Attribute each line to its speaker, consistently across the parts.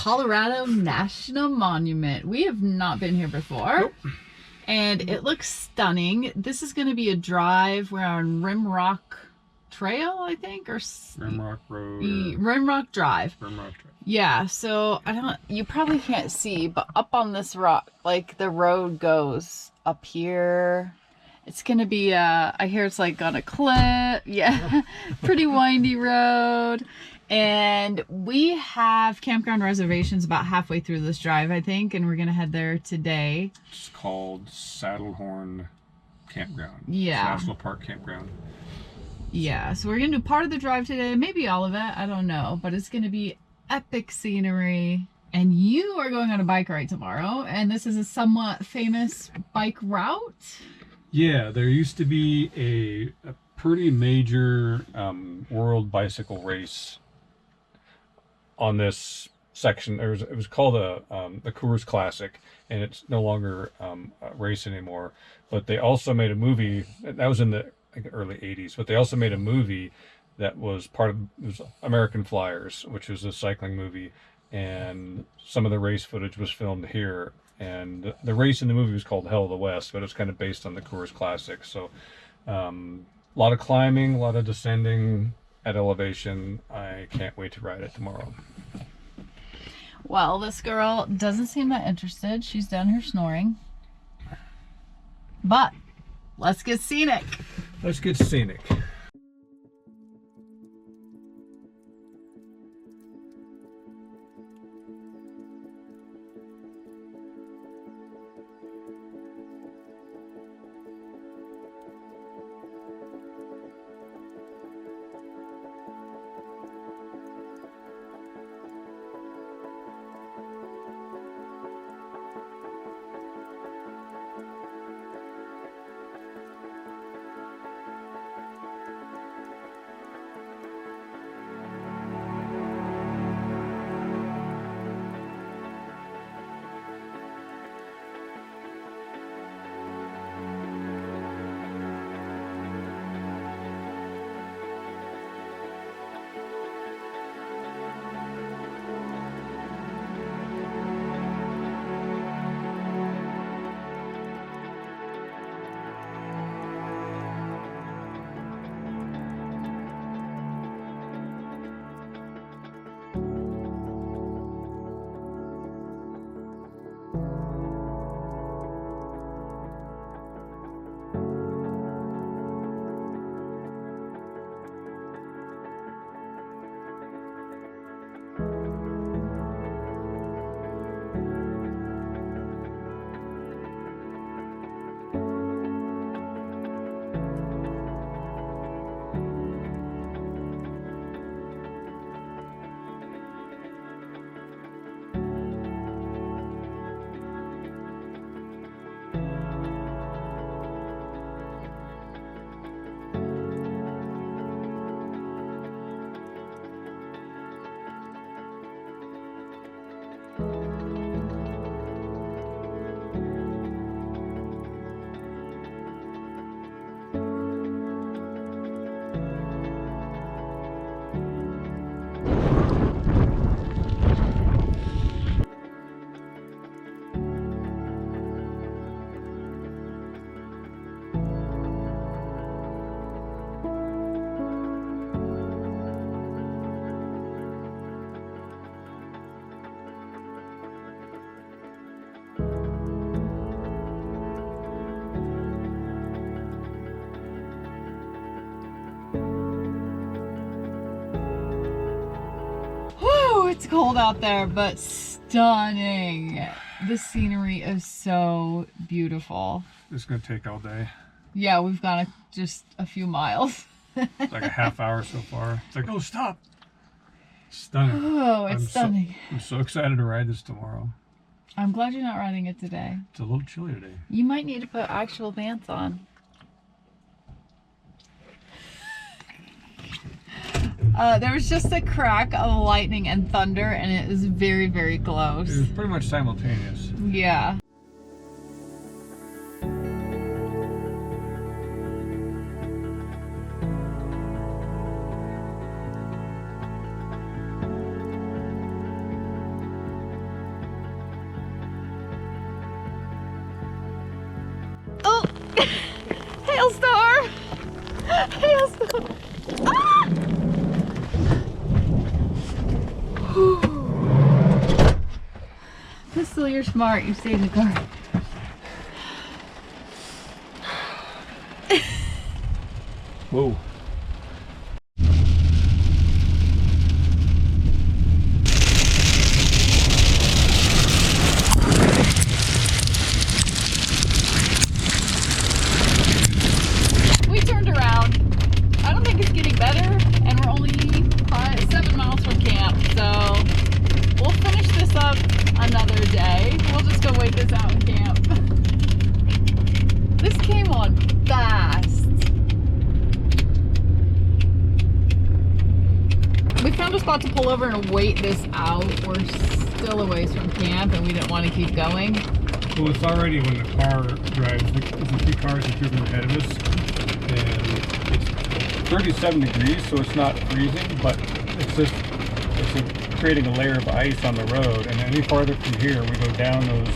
Speaker 1: Colorado National Monument. We have not been here before.
Speaker 2: Nope.
Speaker 1: And it looks stunning. This is going to be a drive. We're on Rimrock Trail, I think, or
Speaker 2: Rimrock Road.
Speaker 1: Rimrock Drive.
Speaker 2: Rimrock Drive.
Speaker 1: Yeah, so you probably can't see, but up on this rock, like the road goes up here. It's gonna be I hear it's like on a cliff. Yeah, pretty windy road. And we have campground reservations about halfway through this drive, I think, and we're gonna head there today.
Speaker 2: It's called Saddlehorn Campground.
Speaker 1: Yeah.
Speaker 2: National Park Campground.
Speaker 1: Yeah, so we're gonna do part of the drive today, maybe all of it, I don't know, but it's gonna be epic scenery. And you are going on a bike ride tomorrow, and this is a somewhat famous bike route.
Speaker 2: Yeah, there used to be a pretty major world bicycle race on this section. It was called the Coors Classic, and it's no longer a race anymore. But they also made a movie that was in the early 80s. But they also made a movie that was it was American Flyers, which was a cycling movie, and some of the race footage was filmed here. And the race in the movie was called Hell of the West, but it's kind of based on the Coors Classic. So a lot of climbing, a lot of descending at elevation. I can't wait to ride it tomorrow.
Speaker 1: Well, this girl doesn't seem that interested. She's down here snoring. But let's get scenic.
Speaker 2: Let's get scenic.
Speaker 1: It's cold out there, but stunning. The scenery is so beautiful.
Speaker 2: It's going to take all day.
Speaker 1: Yeah, we've gone just a few miles.
Speaker 2: It's like a half hour so far. It's like, oh, stop. Stunning.
Speaker 1: Oh, it's stunning.
Speaker 2: I'm so excited to ride this tomorrow.
Speaker 1: I'm glad you're not riding it today.
Speaker 2: It's a little chilly today.
Speaker 1: You might need to put actual pants on. There was just a crack of lightning and thunder, and it was very, very close.
Speaker 2: It was pretty much simultaneous.
Speaker 1: Yeah. Hailstorm! Hailstorm! Ah! Pistol, you're smart. You stayed in the car.
Speaker 2: Whoa.
Speaker 1: We turned around. I don't think it's getting better, and we're only 7 miles from camp, so we'll finish this up another day. We'll just go wait this out in camp. This came on fast. We found a spot to pull over and wait this out. We're still a ways from camp, and we didn't want to keep going.
Speaker 2: Well, it's already when the car drives, there's a few cars that driven ahead of us, and it's 37 degrees, so it's not freezing, but it's creating a layer of ice on the road. And any farther from here, we go down those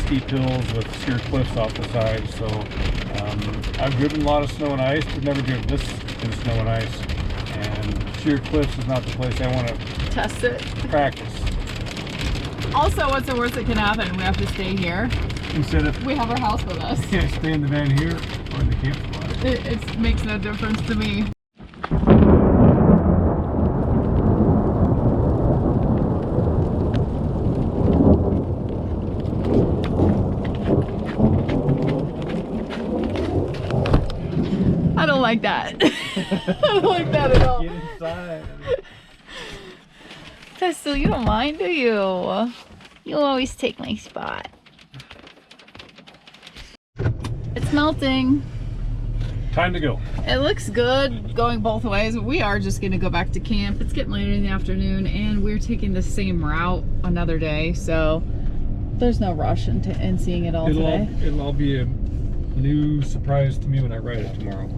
Speaker 2: steep hills with sheer cliffs off the side. So I've driven a lot of snow and ice, but never driven this in snow and ice. And sheer cliffs is not the place I want to
Speaker 1: Test it.
Speaker 2: practice.
Speaker 1: Also, what's the worst that can happen? We have to stay here.
Speaker 2: Instead of
Speaker 1: We have our house with us.
Speaker 2: can't stay in the van here or in the camp spot.
Speaker 1: It makes no difference to me. I don't like that. I don't like that at all.
Speaker 2: Get inside.
Speaker 1: Pistol, you don't mind, do you? You always take my spot. It's melting.
Speaker 2: Time to go.
Speaker 1: It looks good going both ways. We are just gonna go back to camp. It's getting later in the afternoon, and we're taking the same route another day, so there's no rush in seeing it all today.
Speaker 2: It'll all be a new surprise to me when I ride it tomorrow.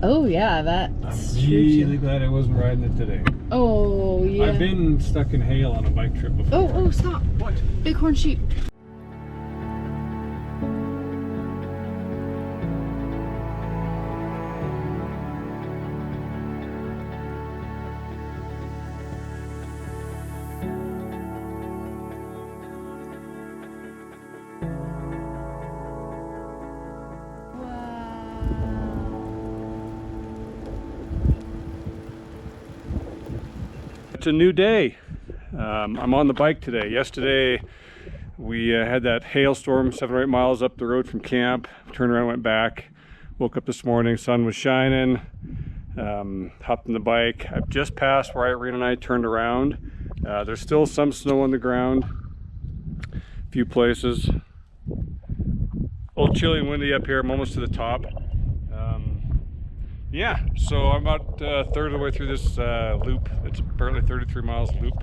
Speaker 1: Oh yeah, that's
Speaker 2: I'm really glad I wasn't riding it today.
Speaker 1: Oh yeah.
Speaker 2: I've been stuck in hail on a bike trip before.
Speaker 1: Oh, stop.
Speaker 2: What?
Speaker 1: Bighorn sheep.
Speaker 2: It's a new day. I'm on the bike today. Yesterday we had that hailstorm 7 or 8 miles up the road from camp. Turned around, went back. Woke up this morning, sun was shining. Hopped on the bike. I've just passed where Irene and I turned around. There's still some snow on the ground. A few places. A little chilly and windy up here. I'm almost to the top. Yeah, so I'm about a third of the way through this loop. It's apparently 33 miles loop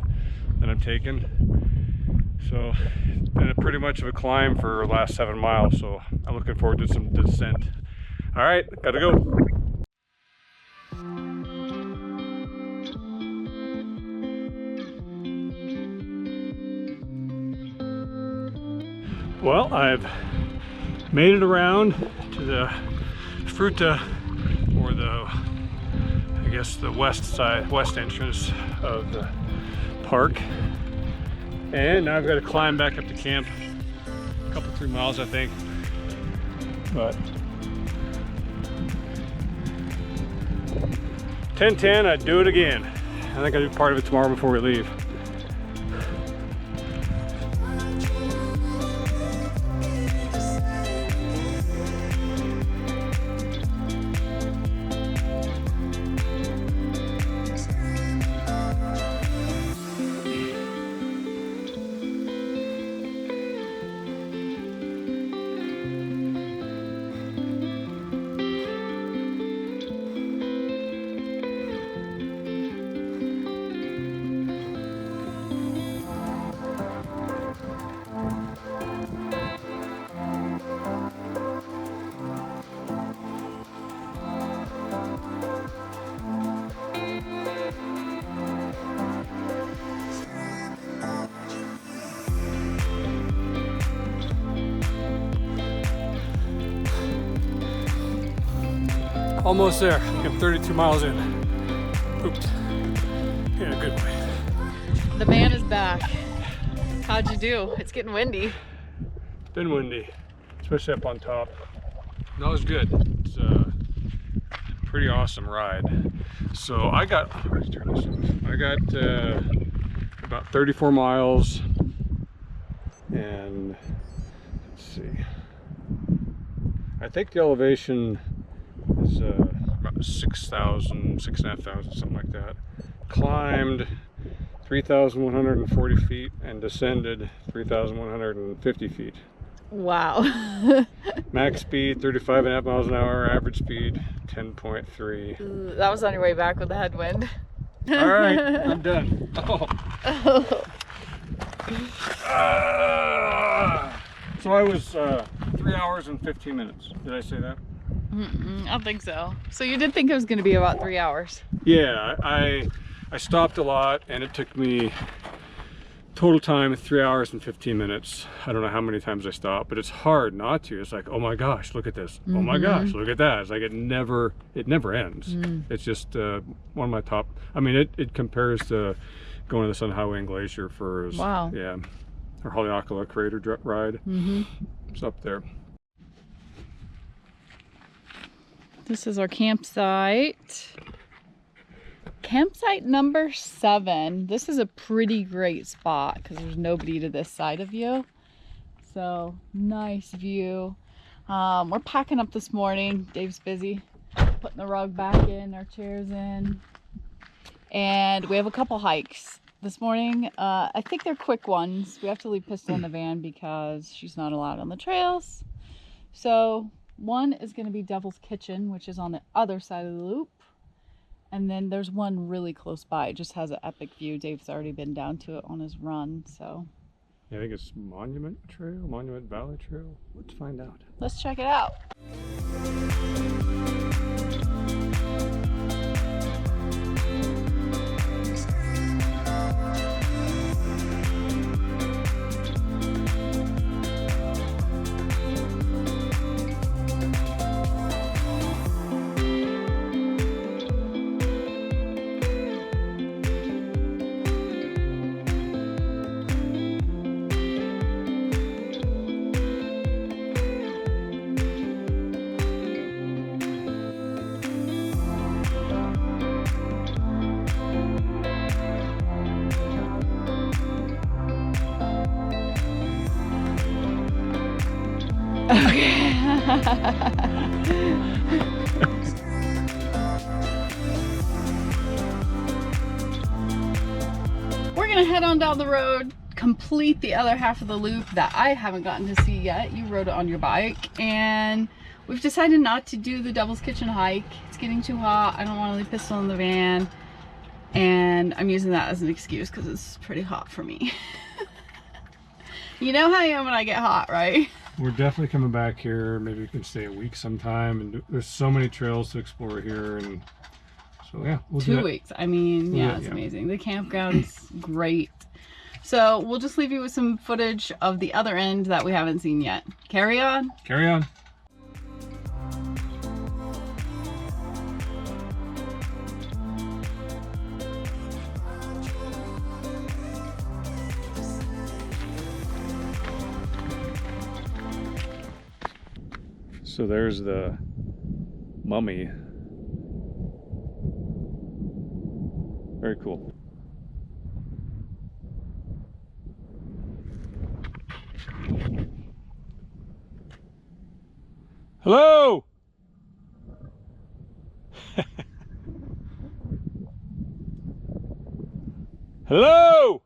Speaker 2: that I'm taking. So, been pretty much of a climb for the last 7 miles, so I'm looking forward to some descent. All right, gotta go. Well, I've made it around to the Fruta, or I guess the west entrance of the park. And now I've got to climb back up to camp. A couple, 3 miles, I think. But 10:10, I'd do it again. I think I'll do part of it tomorrow before we leave. Almost there. I'm 32 miles in. Oops. In a good way.
Speaker 1: The van is back. How'd you do? It's getting windy.
Speaker 2: Been windy, especially up on top. That was good. It's a pretty awesome ride. So I got about 34 miles, and let's see. I think the elevation is about 6,000, 6,500, something like that. Climbed 3,140 feet and descended 3,150 feet.
Speaker 1: Wow.
Speaker 2: Max speed 35.5 miles an hour, average speed 10.3.
Speaker 1: That was on your way back with the headwind.
Speaker 2: All right, I'm done. Oh. So I was 3 hours and 15 minutes. Did I say that?
Speaker 1: I don't think so. So you did think it was going to be about 3 hours?
Speaker 2: Yeah, I stopped a lot, and it took me total time 3 hours and 15 minutes. I don't know how many times I stopped, but it's hard not to. It's like, oh my gosh, look at this. Oh my gosh, look at that. It's like it never ends. It's just one of my top. I mean, it compares to going to the Sun Highway and Glacier for
Speaker 1: wow.
Speaker 2: Yeah, our Haleakala Crater ride. It's up there.
Speaker 1: This is our campsite. Campsite number 7. This is a pretty great spot because there's nobody to this side of you. So nice view. We're packing up this morning. Dave's busy putting the rug back in, our chairs in. And we have a couple hikes this morning. I think they're quick ones. We have to leave Pistol in the van because she's not allowed on the trails. So one is going to be Devil's Kitchen, which is on the other side of the loop. And then there's one really close by. It just has an epic view. Dave's already been down to it on his run, so.
Speaker 2: Yeah, I think it's Monument Trail, Monument Valley Trail. Let's find out.
Speaker 1: Let's check it out. Okay. We're gonna head on down the road, complete the other half of the loop that I haven't gotten to see yet. You rode it on your bike, and we've decided not to do the Devil's Kitchen hike. It's getting too hot. I don't want to leave Pistol in the van, and I'm using that as an excuse because it's pretty hot for me. You know how I am when I get hot, right?
Speaker 2: We're definitely coming back here. Maybe we can stay a week sometime. And there's so many trails to explore here, and so yeah, we'll do
Speaker 1: 2 weeks. I mean, yeah, it's amazing. The campground's great. So we'll just leave you with some footage of the other end that we haven't seen yet. Carry on.
Speaker 2: Carry on. So there's the mummy. Very cool. Hello! Hello!